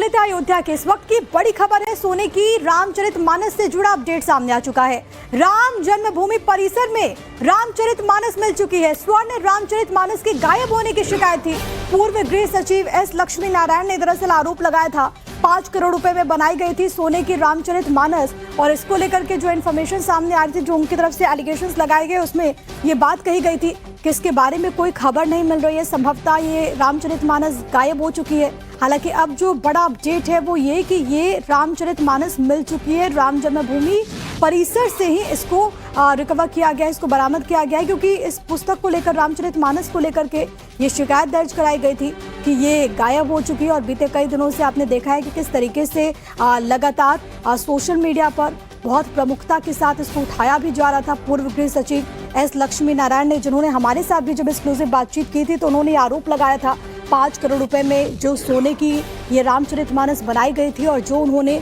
लेते हैं अयोध्या के इस वक्त की बड़ी खबर है सोने की। रामचरितमानस से जुड़ा अपडेट सामने आ चुका है। राम जन्मभूमि परिसर में रामचरितमानस मिल चुकी है। स्वर्ण रामचरितमानस के गायब होने की शिकायत थी। पूर्व गृह सचिव एस लक्ष्मी नारायण ने दरअसल आरोप लगाया था 5 करोड़ रुपए में बनाई गई थी सोने की रामचरितमानस, और इसको लेकर के जो इन्फॉर्मेशन सामने आ रही थी, जो उनकी तरफ से एलिगेशंस लगाए गए, उसमें ये बात कही गई थी कि इसके बारे में कोई खबर नहीं मिल रही है। संभवतः ये रामचरितमानस गायब हो चुकी है। हालांकि अब जो बड़ा अपडेट है वो ये कि ये रामचरितमानस मिल चुकी है। राम जन्मभूमि परिसर से ही इसको रिकवर किया गया, इसको बरामद किया गया है, क्योंकि इस पुस्तक को लेकर, रामचरितमानस को लेकर के ये शिकायत दर्ज कराई गई थी कि ये गायब हो चुकी है। और बीते कई दिनों से आपने देखा है कि किस तरीके से लगातार सोशल मीडिया पर बहुत प्रमुखता के साथ इसको उठाया भी जा रहा था। पूर्व गृह सचिव एस लक्ष्मी नारायण ने, जिन्होंने हमारे साथ भी जब एक्सक्लूसिव बातचीत की थी, तो उन्होंने आरोप लगाया था 5 करोड़ रुपए में जो सोने की ये रामचरितमानस बनाई गई थी और जो उन्होंने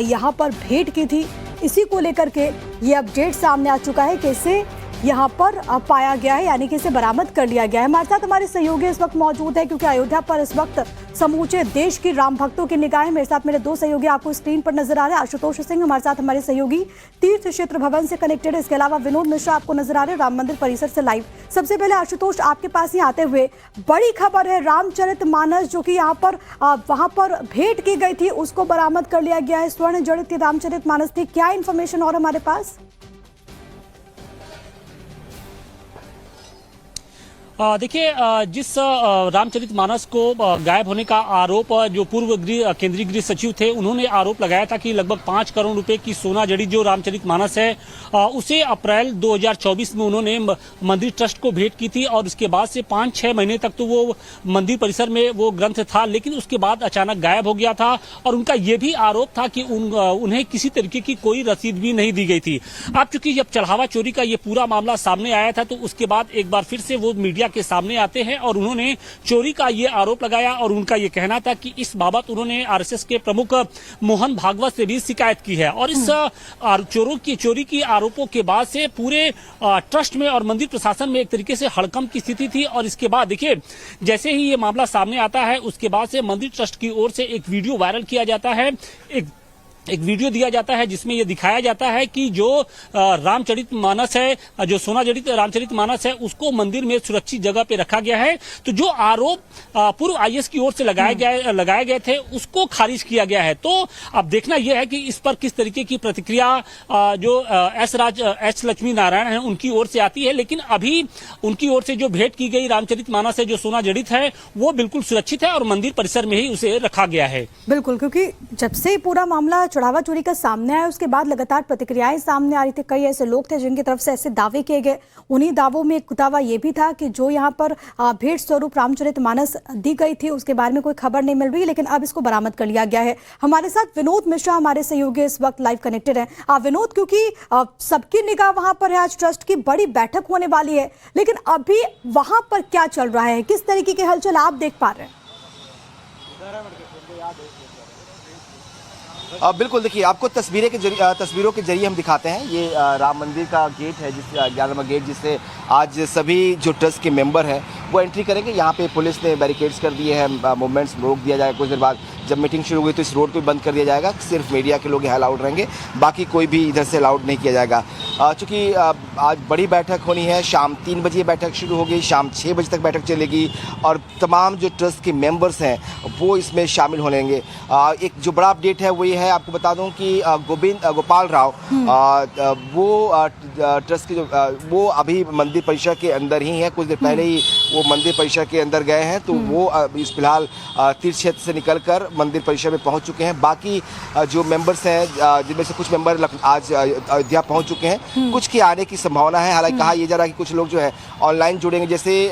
यहाँ पर भेंट की थी, इसी को लेकर के ये अपडेट सामने आ चुका है कि इसे यहाँ पर पाया गया है, यानी कि इसे बरामद कर लिया गया है। हमारे साथ हमारे सहयोगी इस वक्त मौजूद है, क्योंकि अयोध्या पर इस वक्त समूचे देश की राम भक्तों की निगाहें। मेरे साथ मेरे 2 सहयोगी आपको स्क्रीन पर नजर आ रहे हैं। आशुतोष सिंह हमारे साथ हमारे सहयोगी तीर्थ क्षेत्र भवन से कनेक्टेड है। इसके अलावा विनोद मिश्रा आपको नजर आ रहे हैं राम मंदिर परिसर से लाइव। सबसे पहले आशुतोष, आपके पास ही आते हुए बड़ी खबर है, रामचरितमानस जो कि यहाँ पर वहां पर भेंट की गई थी उसको बरामद कर लिया गया है। स्वर्ण जड़ित रामचरितमानस थी, क्या इन्फॉर्मेशन और हमारे पास? देखिए, जिस रामचरितमानस को गायब होने का आरोप जो पूर्व केंद्रीय गृह सचिव थे, उन्होंने आरोप लगाया था कि लगभग 5 करोड़ रुपए की सोना जड़ी जो रामचरितमानस है उसे अप्रैल 2024 में उन्होंने मंदिर ट्रस्ट को भेंट की थी, और उसके बाद से 5-6 महीने तक तो वो मंदिर परिसर में वो ग्रंथ था, लेकिन उसके बाद अचानक गायब हो गया था। और उनका ये भी आरोप था कि उन्हें किसी तरीके की कोई रसीद भी नहीं दी गई थी। अब चूंकि जब चढ़ावा चोरी का ये पूरा मामला सामने आया था, तो उसके बाद एक बार फिर से वो मीडिया के सामने आते हैं और उन्होंने चोरी का ये आरोप लगाया। और उनका ये कहना था कि इस बाबत उन्होंने आरएसएस के प्रमुख मोहन भागवत से भी शिकायत की है। और इस चोरी की आरोपों के बाद से पूरे ट्रस्ट में और मंदिर प्रशासन में एक तरीके से हड़कंप की स्थिति थी। और इसके बाद देखिए, जैसे ही ये मामला सामने आता है, उसके बाद से मंदिर ट्रस्ट की ओर से एक वीडियो वायरल किया जाता है, एक वीडियो दिया जाता है जिसमें यह दिखाया जाता है कि जो रामचरितमानस है, जो सोना जड़ित रामचरितमानस है, उसको मंदिर में सुरक्षित जगह पे रखा गया है। तो जो आरोप पूर्व आईएएस की ओर से लगाए गए थे, उसको खारिज किया गया है। तो अब देखना यह है कि इस पर किस तरीके की प्रतिक्रिया जो एस लक्ष्मी नारायण है उनकी ओर से आती है। लेकिन अभी उनकी ओर से जो भेंट की गई रामचरितमानस है, जो सोना जड़ित है, वो बिल्कुल सुरक्षित है और मंदिर परिसर में ही उसे रखा गया है। बिल्कुल, क्योंकि जब से पूरा मामला चढ़ावा चोरी का सामने आया, उसके बाद लगातार प्रतिक्रियाएं सामने आ रही थी। कई ऐसे लोग थे जिनकी तरफ से ऐसे दावे किए गए। उन्हीं दावों में एक दावा ये भी था कि जो यहाँ पर भेंट स्वरूप रामचरितमानस दी गई थी, उसके बारे में कोई खबर नहीं मिल रही, लेकिन अब इसको बरामद कर लिया गया है। हमारे साथ विनोद मिश्रा हमारे सहयोगी इस वक्त लाइव कनेक्टेड है। विनोद, क्योंकि सबकी निगाह वहां पर है, आज ट्रस्ट की बड़ी बैठक होने वाली है, लेकिन अभी वहां पर क्या चल रहा है, किस तरीके की हलचल आप देख पा रहे हैं? बिल्कुल, देखिए, आपको तस्वीरों के जरिए हम दिखाते हैं। ये राम मंदिर का गेट है, जिस 11वां गेट, जिससे आज सभी जो ट्रस्ट के मेंबर हैं वो एंट्री करेंगे। यहाँ पे पुलिस ने बैरिकेड्स कर दिए हैं, मूवमेंट्स रोक दिया जाएगा। कुछ देर बाद जब मीटिंग शुरू हुई तो इस रोड को बंद कर दिया जाएगा। सिर्फ मीडिया के लोग यहाँ अलाउड रहेंगे, बाकी कोई भी इधर से अलाउड नहीं किया जाएगा। चूँकि आज बड़ी बैठक होनी है, शाम 3 बजे बैठक शुरू होगी, शाम 6 बजे तक बैठक चलेगी, और तमाम जो ट्रस्ट के मेंबर्स हैं वो इसमें शामिल होंगे। एक जो बड़ा अपडेट है वो ये है, आपको बता दूं कि गोपाल राव वो ट्रस्ट के वो अभी मंदिर परिसर के अंदर ही है। कुछ देर पहले ही वो मंदिर परिसर के अंदर गए हैं, तो वो इस फिलहाल तीर्थ क्षेत्र से निकलकर मंदिर परिसर में पहुंच चुके हैं। बाकी जो मेंबर्स हैं, जिनमें से कुछ मेंबर आज अयोध्या पहुंच चुके हैं, कुछ के आने की संभावना है। हालांकि कहा यह जा रहा है कि कुछ लोग जो है ऑनलाइन जुड़ेंगे। जैसे